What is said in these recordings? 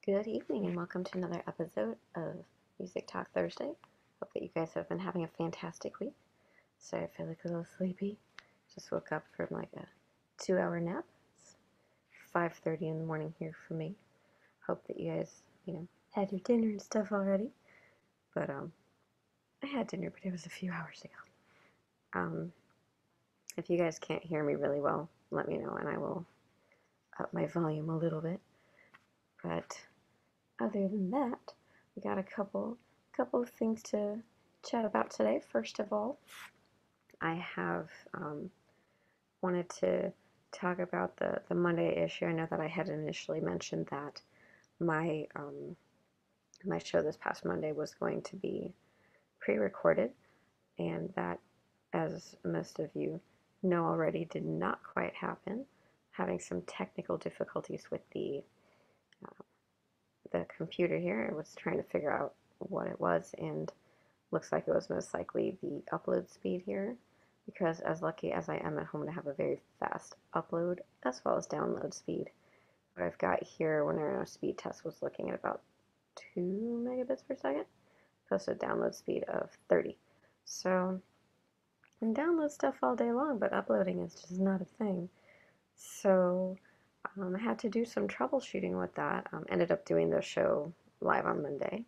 Good evening and welcome to another episode of Music Talk Thursday. Hope that you guys have been having a fantastic week. Sorry, I feel like a little sleepy. Just woke up from like a 2-hour nap. It's 5:30 in the morning here for me. Hope that you guys, had your dinner and stuff already. But I had dinner, but it was a few hours ago. If you guys can't hear me really well, let me know and I will up my volume a little bit. But other than that, we got a couple of things to chat about today. First of all, I have wanted to talk about the Monday issue. I know that I had initially mentioned that my my show this past Monday was going to be pre-recorded, and that, as most of you know already, did not quite happen. Having some technical difficulties with the computer here. I was trying to figure out what it was, and looks like it was most likely the upload speed here, because as lucky as I am at home to have a very fast upload as well as download speed, what I've got here when I ran a speed test was looking at about 2 megabits per second, plus a download speed of 30. So I can download stuff all day long, but uploading is just not a thing. So I had to do some troubleshooting with that. Ended up doing the show live on Monday.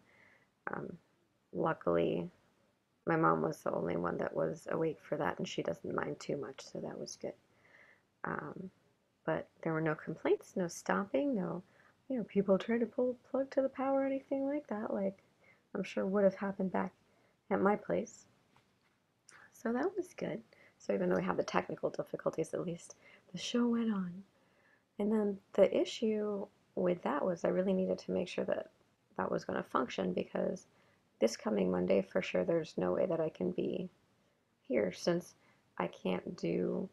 Luckily, my mom was the only one that was awake for that, and she doesn't mind too much, so that was good. But there were no complaints, no stomping, no, people trying to pull a plug to the power or anything like that, like I'm sure would have happened back at my place. So that was good. So even though we had the technical difficulties, at least the show went on. And then the issue with that was I really needed to make sure that that was going to function, because this coming Monday, for sure, there's no way that I can be here, since I can't do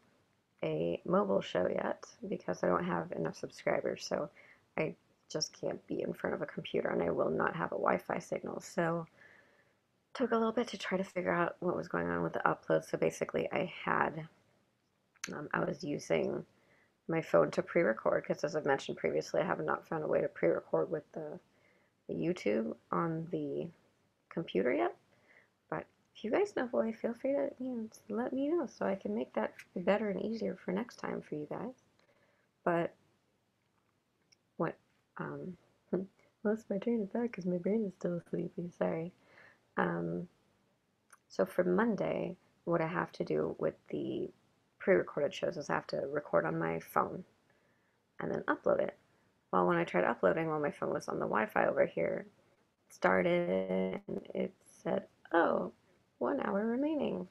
a mobile show yet because I don't have enough subscribers. So I just can't be in front of a computer, and I will not have a Wi-Fi signal. So it took a little bit to try to figure out what was going on with the upload. So basically I was using my phone to pre-record, because as I've mentioned previously, I have not found a way to pre-record with the YouTube on the computer yet. But if you guys know a way, feel free to let me know so I can make that better and easier for next time for you guys. But what lost my train of thought because my brain is still sleepy. Sorry. So for Monday, what I have to do with the pre-recorded shows is I have to record on my phone and then upload it. Well, when I tried uploading while my phone was on the Wi-Fi over here, it started and it said, oh, 1 hour remaining.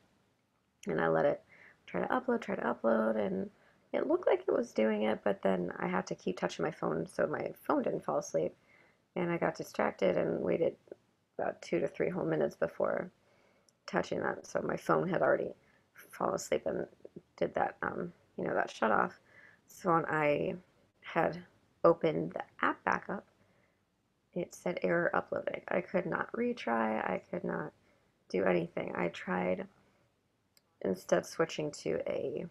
And I let it try to upload, and it looked like it was doing it, but then I had to keep touching my phone so my phone didn't fall asleep. And I got distracted and waited about 2 to 3 whole minutes before touching that. So my phone had already fallen asleep and did that, that shut off. So when I had opened the app back up, it said error uploading. I could not retry. I could not do anything. I tried instead switching to a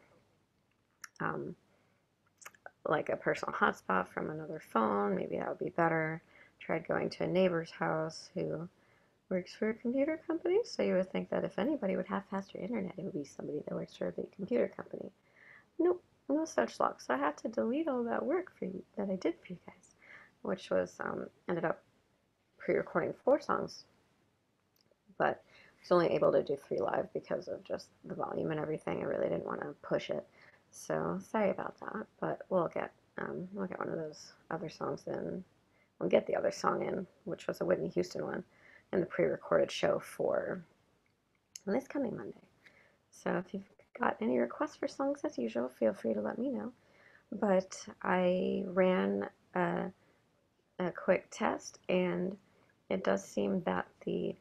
like a personal hotspot from another phone. Maybe that would be better. Tried going to a neighbor's house who works for a computer company, so you would think that if anybody would have faster internet, it would be somebody that works for a big computer company. Nope, no such luck. So I had to delete all that work for you that I did for you guys, which was ended up pre-recording 4 songs, but I was only able to do 3 live because of just the volume and everything. I really didn't want to push it, so sorry about that. But we'll get one of those other songs in. We'll get the other song in, which was a Whitney Houston one, in the pre-recorded show for this coming Monday. So if you've got any requests for songs, as usual, feel free to let me know. But I ran a quick test, and it does seem that the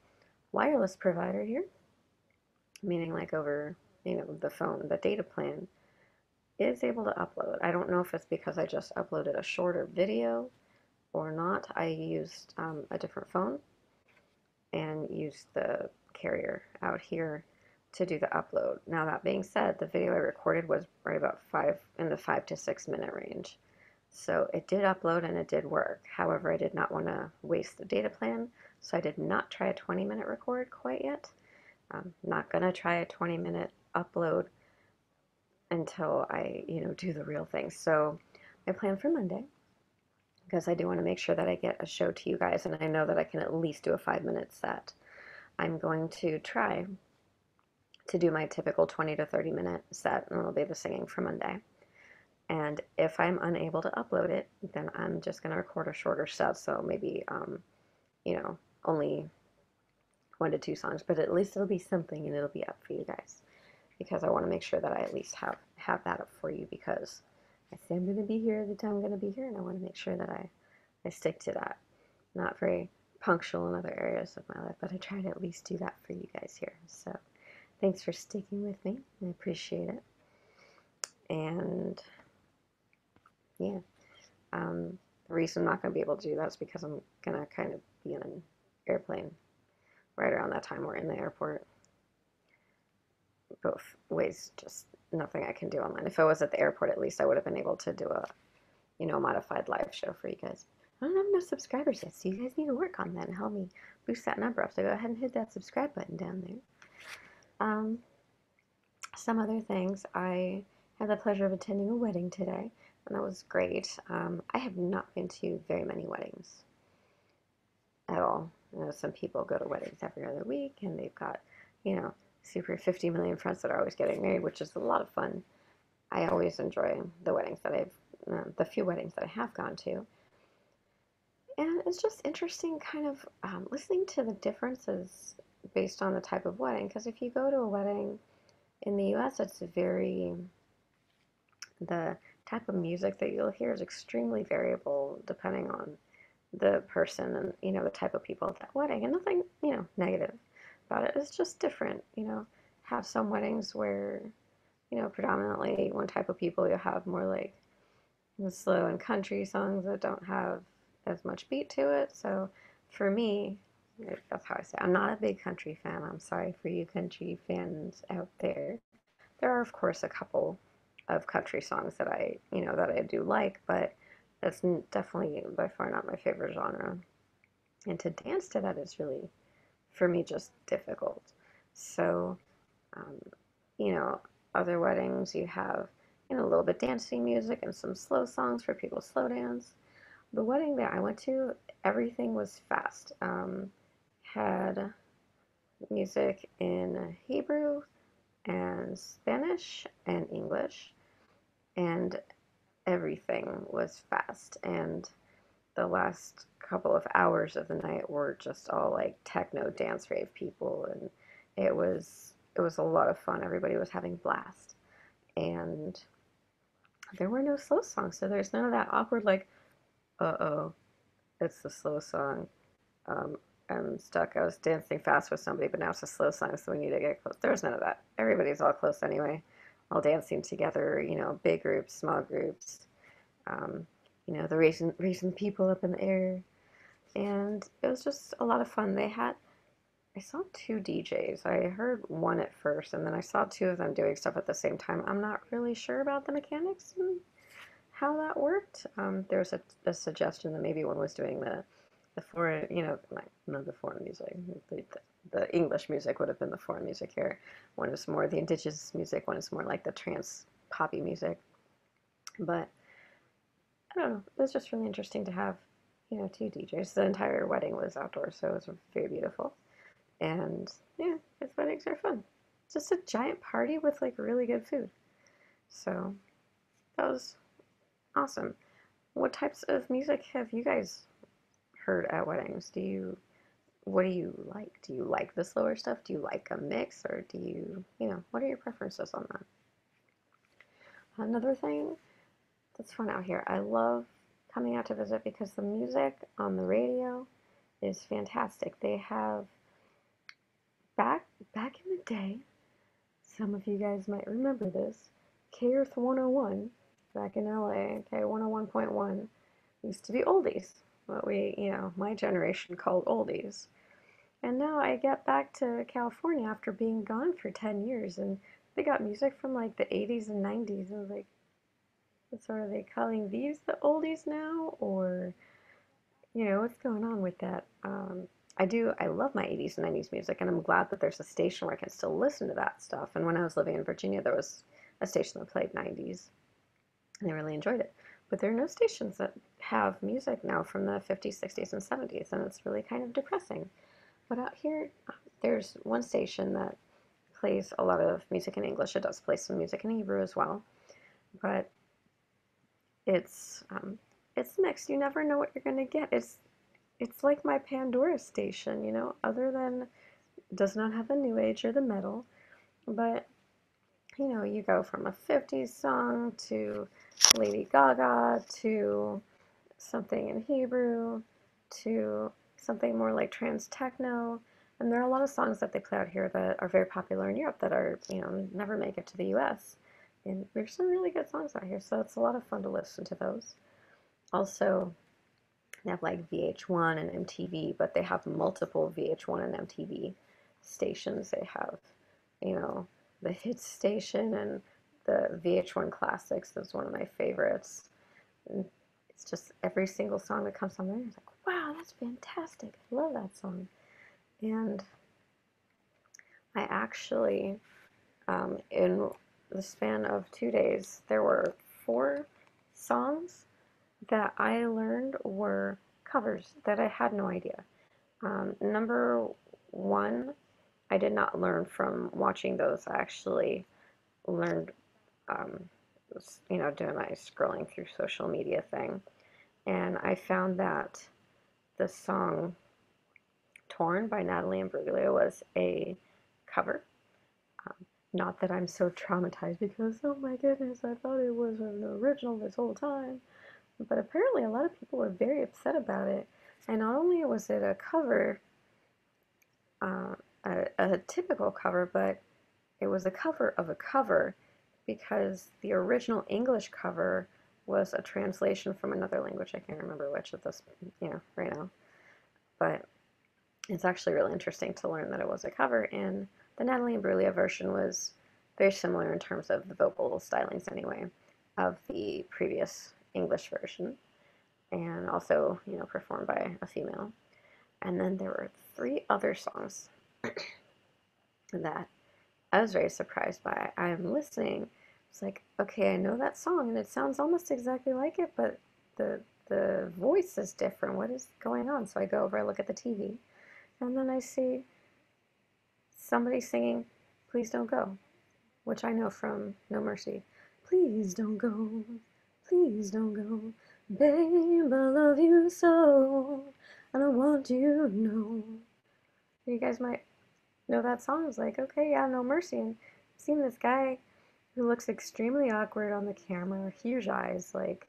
wireless provider here, meaning like over the phone, the data plan, is able to upload. I don't know if it's because I just uploaded a shorter video or not. I used a different phone and used the carrier out here to do the upload. Now that being said, the video I recorded was right about in the 5 to 6 minute range. So it did upload and it did work. However, I did not want to waste the data plan, so I did not try a 20-minute record quite yet. I'm not going to try a 20-minute upload until I, do the real thing. So I plan for Monday because I do want to make sure that I get a show to you guys, and I know that I can at least do a 5 minute set. I'm going to try to do my typical 20 to 30 minute set, and it'll be the singing for Monday. And if I'm unable to upload it, then I'm just going to record a shorter set, so maybe, only 1 to 2 songs, but at least it'll be something and it'll be up for you guys because I want to make sure that I at least have that up for you because I say I'm going to be here the time I'm going to be here, and I want to make sure that I stick to that. Not very punctual in other areas of my life, but I try to at least do that for you guys here. So thanks for sticking with me. I appreciate it. And yeah, the reason I'm not going to be able to do that is because I'm going to kind of be in an airplane right around that time we're in the airport. Both ways, just nothing I can do online. If I was at the airport, at least I would have been able to do a, modified live show for you guys. I don't have no subscribers yet, so you guys need to work on that and help me boost that number up. So go ahead and hit that subscribe button down there. Some other things. I had the pleasure of attending a wedding today, and that was great. I have not been to very many weddings at all. I know some people go to weddings every other week, and they've got, super 50 million friends that are always getting married, which is a lot of fun. I always enjoy the few weddings that I have gone to. And it's just interesting kind of listening to the differences based on the type of wedding. Because if you go to a wedding in the US, the type of music that you'll hear is extremely variable depending on the person and, the type of people at that wedding. And nothing, negative about it. It's just different, have some weddings where, predominantly one type of people, you'll have more like the slow and country songs that don't have as much beat to it. So for me, that's how I say it. I'm not a big country fan. I'm sorry for you country fans out there. There are, of course, a couple of country songs that I do like, but that's definitely by far not my favorite genre. And to dance to that is really, for me, just difficult. So, um, you know, other weddings you have, a little bit dancing music and some slow songs for people to slow dance. The wedding that I went to, everything was fast. Had music in Hebrew and Spanish and English, and everything was fast. And the last couple of hours of the night were just all like techno dance rave people, and it was a lot of fun. Everybody was having blast, and there were no slow songs, so there's none of that awkward like, uh-oh, it's the slow song. Um, I'm stuck. I was dancing fast with somebody, but now it's a slow song, so we need to get close. There was none of that. Everybody's all close anyway, all dancing together. Big groups, small groups. Um, the raising people up in the air, and it was just a lot of fun. I saw two DJs. I heard one at first, and then I saw two of them doing stuff at the same time. I'm not really sure about the mechanics and how that worked. There was a suggestion that maybe one was doing the foreign, like not the foreign music. The English music would have been the foreign music here. One is more the indigenous music. One is more like the trance poppy music. But I don't know. It was just really interesting to have, two DJs. The entire wedding was outdoors, so it was very beautiful. And yeah, his weddings are fun. It's just a giant party with like really good food. So that was awesome. What types of music have you guys heard at weddings? What do you like? Do you like the slower stuff? Do you like a mix, or what are your preferences on that? Another thing that's fun out here, I love coming out to visit because the music on the radio is fantastic. They have back in the day, some of you guys might remember this, K Earth 101 back in LA, K 101.1 used to be oldies, what my generation called oldies. And now I get back to California after being gone for 10 years, and they got music from like the 80s and 90s. I was like, So are they calling these the oldies now, or what's going on with that? I love my 80s and 90s music, and I'm glad that there's a station where I can still listen to that stuff. And when I was living in Virginia, there was a station that played 90s, and I really enjoyed it. But there are no stations that have music now from the 50s, 60s, and 70s, and it's really kind of depressing. But out here, there's one station that plays a lot of music in English. It does play some music in Hebrew as well, but it's it's mixed. You never know what you're gonna get. It's like my Pandora station, other than does not have the new age or the metal, but you go from a 50s song to Lady Gaga to something in Hebrew to something more like trance techno. And there are a lot of songs that they play out here that are very popular in Europe that are, never make it to the US. And there's some really good songs out here, so it's a lot of fun to listen to those. Also, they have like VH1 and MTV, but they have multiple VH1 and MTV stations. They have, you know, the hit station and the VH1 Classics is one of my favorites. And it's just every single song that comes on there is like, wow, that's fantastic. I love that song. And I actually, in the span of 2 days, there were 4 songs that I learned were covers that I had no idea. Number one, I did not learn from watching those. I actually learned, um, doing my scrolling through social media thing. And I found that the song Torn by Natalie Imbruglia was a cover. Not that I'm so traumatized because, oh my goodness, I thought it was an original this whole time. But apparently, a lot of people were very upset about it. And not only was it a cover, uh, a typical cover, but it was a cover of a cover because the original English cover was a translation from another language. I can't remember which at this, right now. But it's actually really interesting to learn that it was a cover, and the Natalie Imbruglia version was very similar in terms of the vocal stylings, anyway, of the previous English version, and also, performed by a female. And then there were 3 other songs that I was very surprised by. I'm listening. It's like, okay, I know that song, and it sounds almost exactly like it, but the voice is different. What is going on? So I go over, I look at the TV, and then I see somebody singing Please Don't Go, which I know from No Mercy. Please don't go, please don't go, babe, I love you so, and I want you to know. You guys might know that song. I was like, okay, yeah, No Mercy. And I've seen this guy who looks extremely awkward on the camera, huge eyes, like,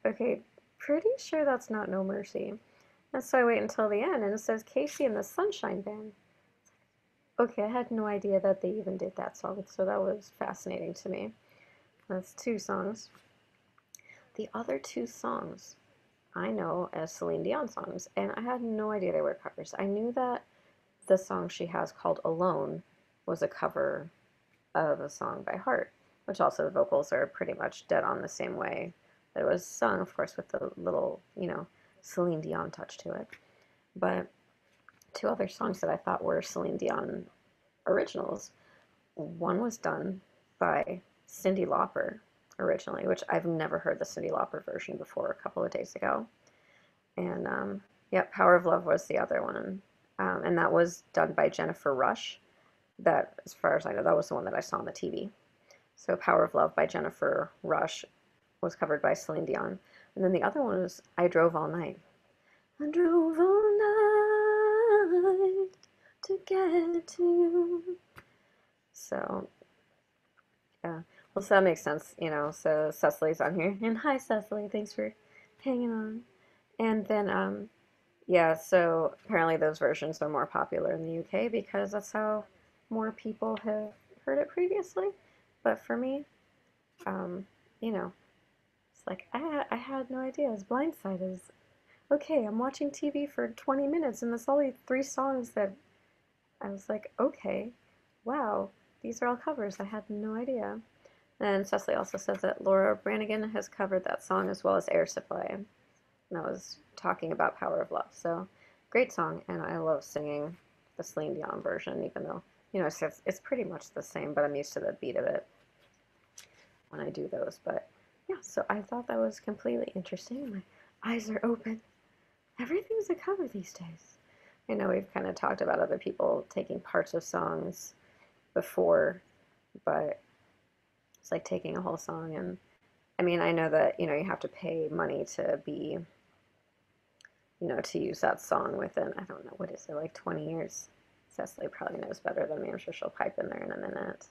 okay, pretty sure that's not No Mercy. And so I wait until the end, and it says Casey and the Sunshine Band. Okay, I had no idea that they even did that song, so that was fascinating to me. That's 2 songs. The other 2 songs I know as Celine Dion songs, and I had no idea they were covers. I knew that the song she has called Alone was a cover of a song by Heart, which also the vocals are pretty much dead on the same way that it was sung, of course, with the little, Celine Dion touch to it. But 2 other songs that I thought were Celine Dion originals. One was done by Cyndi Lauper originally, which I've never heard the Cyndi Lauper version before a couple of days ago. And yep, Power of Love was the other one. And that was done by Jennifer Rush. That, as far as I know, that was the one that I saw on the TV. So Power of Love by Jennifer Rush was covered by Celine Dion. And then the other one was I Drove All Night. I drove all night to get to you. So, yeah. Well, so that makes sense, So Cecily's on here. And hi, Cecily. Thanks for hanging on. And then, yeah, so apparently those versions are more popular in the UK because that's how more people have heard it previously. But for me, um, you know, it's like I had no idea. As blindsided as okay, I'm watching TV for 20 minutes and there's only 3 songs that I was like, okay, wow, these are all covers. I had no idea. And Cecily also says that Laura Branigan has covered that song as well as Air Supply. And I was talking about Power of Love. So great song, and I love singing the Celine Dion version, even though, it's pretty much the same, but I'm used to the beat of it when I do those. But yeah, so I thought that was completely interesting. My eyes are open. Everything's a cover these days. I know we've kind of talked about other people taking parts of songs before, but it's like taking a whole song. And I mean, I know that, you have to pay money to be, to use that song within, I don't know, what is it, like 20 years? Cecily probably knows better than me. I'm sure she'll pipe in there in a minute.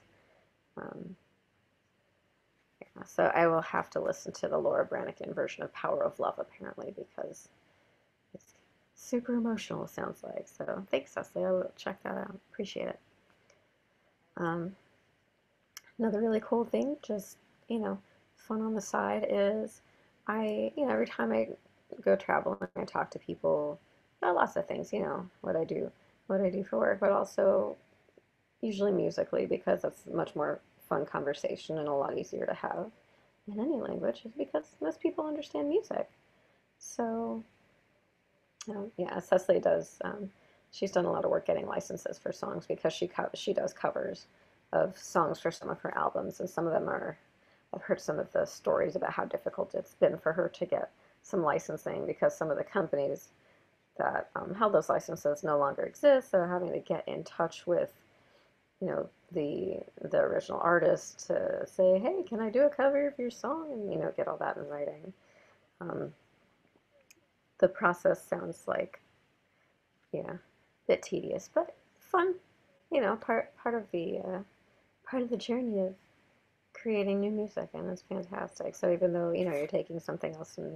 Um, yeah, so I will have to listen to the Laura Branigan version of Power of Love, apparently, because it's super emotional, it sounds like. So thanks, Cecily. I will check that out. Appreciate it. Um, Another really cool thing, just, fun on the side, is every time I go traveling, I talk to people about lots of things, what I do for work, but also usually musically, because that's much more fun conversation and a lot easier to have in any language, is because most people understand music. So, yeah, Cecily does. She's done a lot of work getting licenses for songs because she does covers of songs for some of her albums, and some of them are. I've heard some of the stories about how difficult it's been for her to get some licensing because some of the companies that held those licenses no longer exist. So having to get in touch with, the original artist to say, hey, can I do a cover of your song, and get all that in writing. Um, the process sounds like, yeah, a bit tedious, but fun. Part of the journey of creating new music, and it's fantastic. So even though you're taking something else and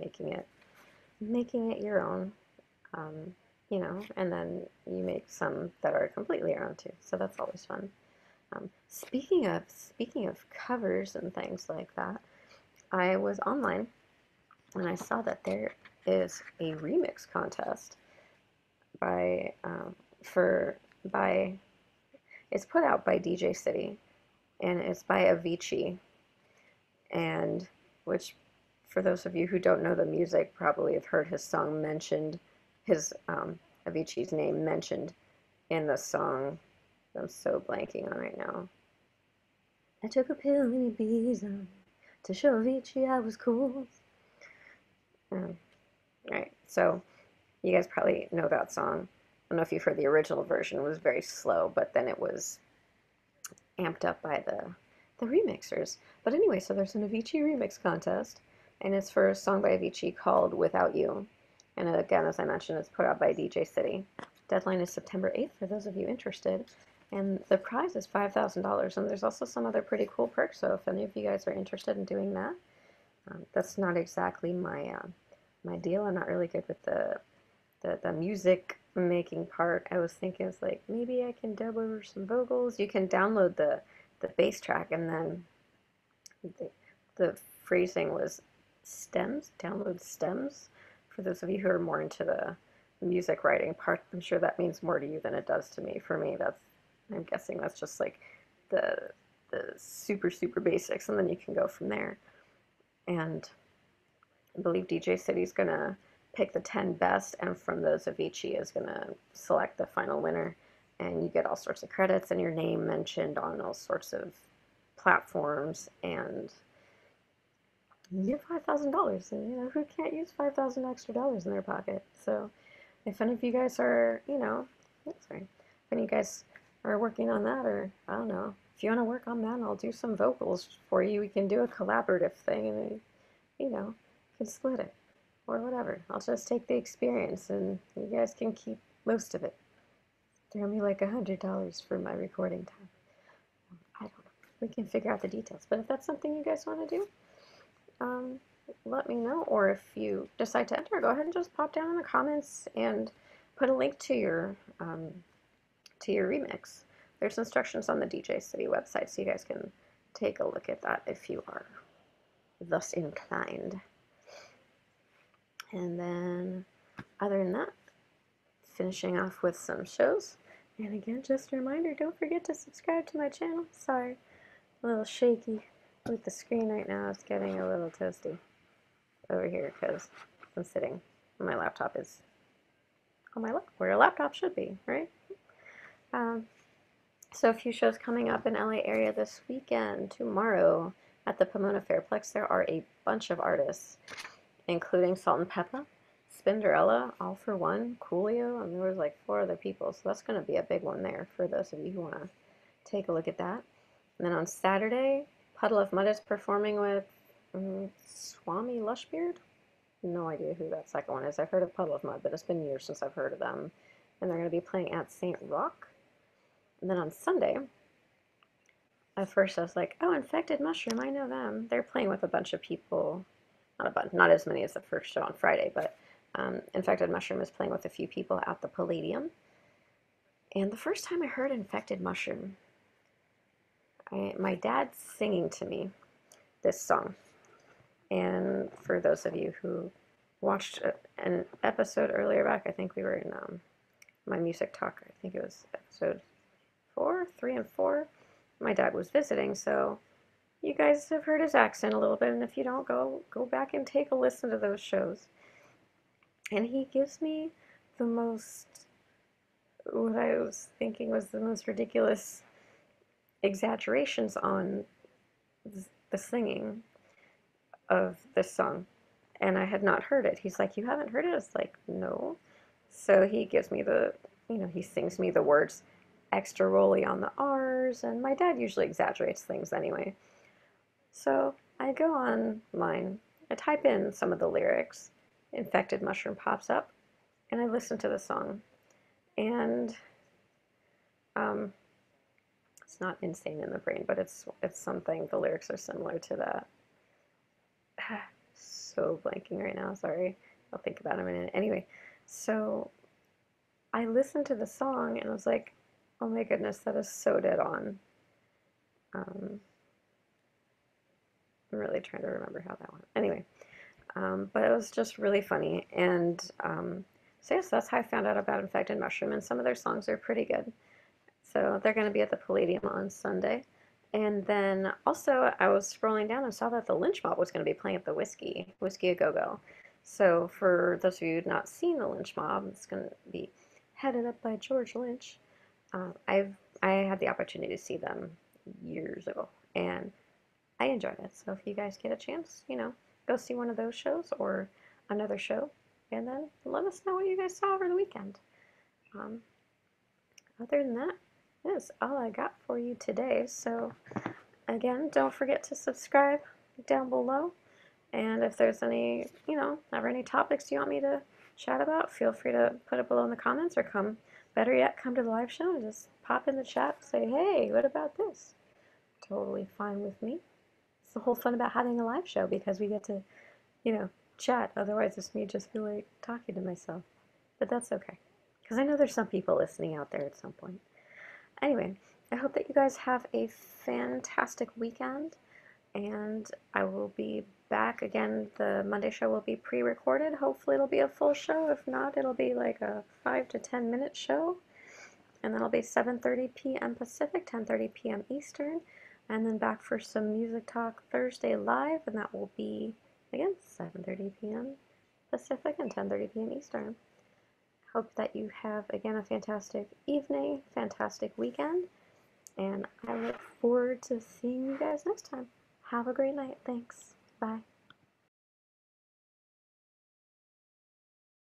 making it your own, and then you make some that are completely your own too. So that's always fun. Speaking of covers and things like that, I was online and I saw that there is a remix contest by for by it's put out by DJ City, and it's by Avicii, and which, for those of you who don't know the music, probably have heard his song mentioned, his Avicii's name mentioned in the song. I'm so blanking on right now. I took a pill in Ibiza to show Avicii I was cool. Right, so you guys probably know that song. I don't know if you've heard the original version. It was very slow, but then it was amped up by the remixers. But anyway, so there's an Avicii remix contest, and it's for a song by Avicii called Without You. And again, as I mentioned, it's put out by DJ City. Deadline is September 8th for those of you interested. And the prize is $5,000. And there's also some other pretty cool perks. So if any of you guys are interested in doing that, that's not exactly my deal. I'm not really good with the music making part. I was thinking it's like maybe I can dub over some vocals. You can download the bass track, and then the phrasing was stems. Download stems. For those of you who are more into the music writing part, I'm sure that means more to you than it does to me. For me, I'm guessing that's just like the super basics, and then you can go from there. And I believe DJ City's gonna pick the 10 best, and from those, Avicii is gonna select the final winner. And you get all sorts of credits and your name mentioned on all sorts of platforms, and you get $5,000. And who can't use 5,000 extra dollars in their pocket? So if any of you guys are, sorry, if any of you guys are working on that, or I don't know, if you want to work on that, I'll do some vocals for you. We can do a collaborative thing, and can split it or whatever. I'll just take the experience, and you guys can keep most of it. Throw me like $100 for my recording time. I don't know. We can figure out the details. But if that's something you guys want to do, let me know. Or if you decide to enter, go ahead and just pop down in the comments and put a link to your remix. There's instructions on the DJ City website, so you guys can take a look at that if you are thus inclined. And then, other than that, finishing off with some shows. And again, just a reminder, don't forget to subscribe to my channel. Sorry, a little shaky. with the screen right now, it's getting a little toasty over here because I'm sitting. My laptop is on my lap, where a laptop should be, right? Um, so a few shows coming up in LA area this weekend. Tomorrow at the Pomona Fairplex, there are a bunch of artists, including Salt and Peppa, Spinderella, All for One, Coolio, and there was like 4 other people. So that's going to be a big one there for those of you who want to take a look at that. And then on Saturday, Puddle of Mud is performing with Swami Lushbeard. No idea who that second one is. I've heard of Puddle of Mud, but it's been years since I've heard of them. And they're going to be playing at St. Rock. And then on Sunday, at first I was like, oh, Infected Mushroom, I know them. They're playing with a bunch of people. Not a bunch, not as many as the first show on Friday, but Infected Mushroom is playing with a few people at the Palladium. And the first time I heard Infected Mushroom, my dad's singing to me this song. And for those of you who watched an episode earlier back, I think we were in my music talk. I think it was episode 3 and 4. My dad was visiting, so you guys have heard his accent a little bit, and if you don't, go back and take a listen to those shows. And he gives me the most, what I was thinking was the most ridiculous exaggerations on the singing of this song, and I had not heard it. He's like, you haven't heard it? It's like, no. So he gives me he sings me the words extra rolly on the R's, and my dad usually exaggerates things anyway. So I go online, I type in some of the lyrics, Infected Mushroom pops up, and I listen to the song. And it's not Insane in the Brain, but it's something. The lyrics are similar to that. So blanking right now, sorry. I'll think about it in a minute. Anyway, so I listened to the song and I was like, oh my goodness, that is so dead on. I'm really trying to remember how that went. Anyway, but it was just really funny. And so yes, that's how I found out about Infected Mushroom, and some of their songs are pretty good. So they're going to be at the Palladium on Sunday. And then also I was scrolling down and saw that the Lynch Mob was going to be playing at the Whiskey A Go Go. So for those of you who've not seen the Lynch Mob, it's going to be headed up by George Lynch. I had the opportunity to see them years ago, and I enjoyed it. So if you guys get a chance, go see one of those shows or another show, and then let us know what you guys saw over the weekend. Other than that, that's all I got for you today. So again, don't forget to subscribe down below. And if there's any, ever any topics you want me to chat about, feel free to put it below in the comments, or better yet, come to the live show and just pop in the chat and say, hey, what about this? Totally fine with me. It's the whole fun about having a live show, because we get to, chat. Otherwise, it's me just feel like talking to myself. But that's okay, because I know there's some people listening out there at some point. Anyway, I hope that you guys have a fantastic weekend, and I will be back again. The Monday show will be pre-recorded. Hopefully it'll be a full show. If not, it'll be like a 5 to 10 minute show, and that'll be 7:30 p.m. Pacific, 10:30 p.m. Eastern, and then back for some Music Talk Thursday live, and that will be again 7:30 p.m. Pacific and 10:30 p.m. Eastern. Hope that you have, again, a fantastic evening, fantastic weekend, and I look forward to seeing you guys next time. Have a great night. Thanks. Bye.